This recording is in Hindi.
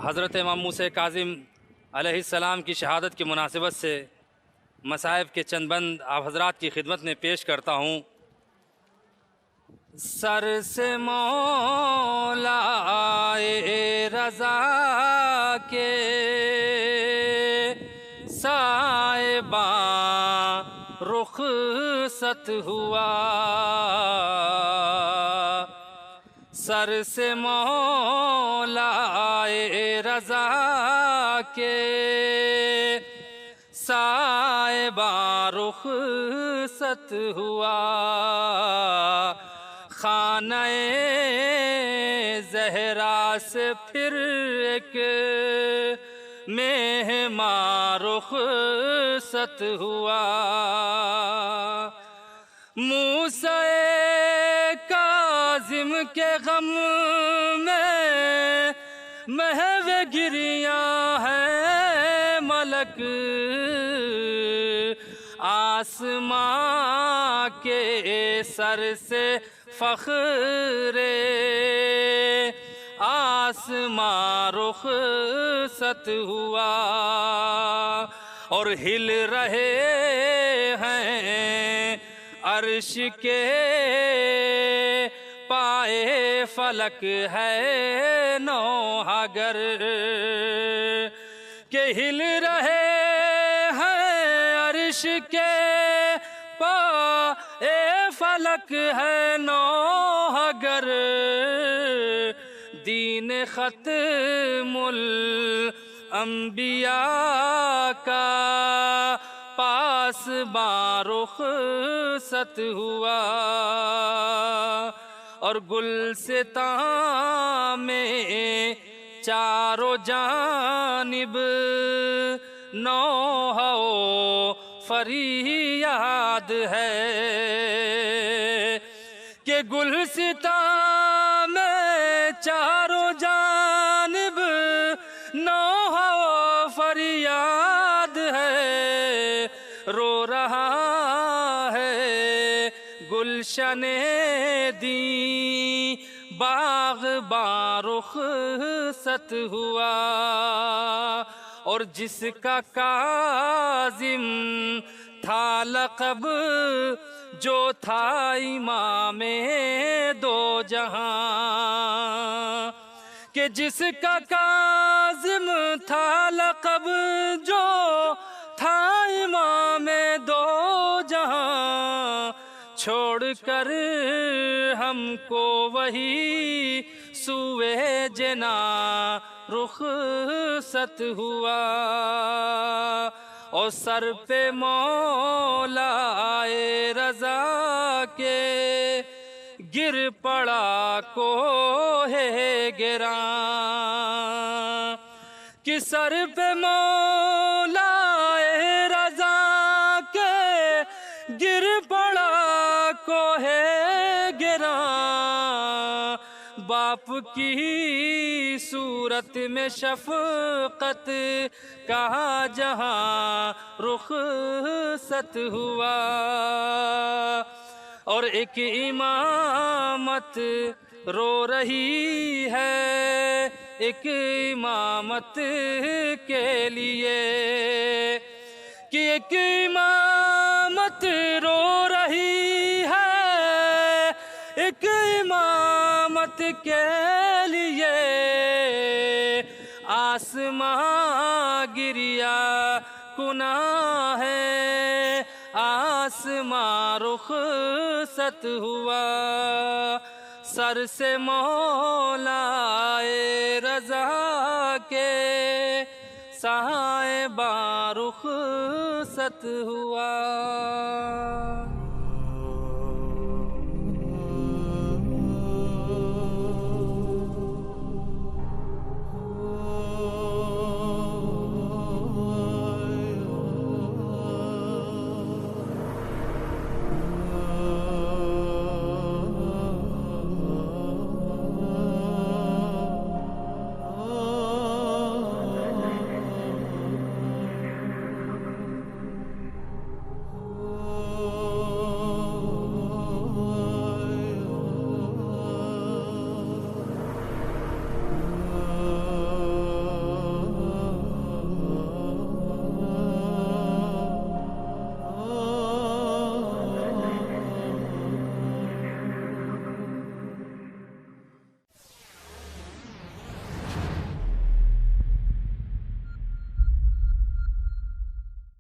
हज़रत इमाम मूसा काज़िम अलैहिस्सलाम की शहादत की मुनासिबत से मसाइब के चंद बंद आप हज़रात की खिदमत में पेश करता हूँ। सर से मौला रज़ा के साहिबा रुखसत हुआ, सर से मौला रज़ा के साहिबा रुखसत हुआ। खाने ज़हरा से फिर एक मेहमान रुखसत हुआ। मूसा काज़िम के गम में महव गिरिया है मलक, आसमां के सर से फ़ख्रे आसमां रुखसत हुआ। और हिल रहे हैं अर्श के पाए फलक है नौहागर के, हिल रहे हैं अर्श के पाए फलक है नौहागर। दीन ख़त्मुल अंबिया का पास रुखसत हुआ। और गुलसितां में चारों जानिब नौहा फरियाद है कि गुलसितां में चारों जानिब नौहा फरियाद है। रो रहा है गुलशने दी बाग़बां रुखसत हुआ। और जिसका काज़िम था लक़ब जो था इमामे दो जहां, कि जिसका काज़िम था लक़ब जो था इमामे दो जहां, छोड़ कर हमको वही सुए जना रुखसत हुआ। और सर पे मौला रज़ा के गिर पड़ा कोहे गिरा, कि सर पे मौला रज़ा के गिर पड़ा कोहे गिरा। बाप की सूरत में शफ़क़त कहा जहाँ रुखसत हुआ। और एक इमामत रो रही है एक इमामत के लिए, कि एक इमामत रो रही है एक इमामत के लिए। आसमां गिरिया कुना है आसमां रुखसत हुआ। सर से मौला रज़ा के साहिबा रुखसत हुआ।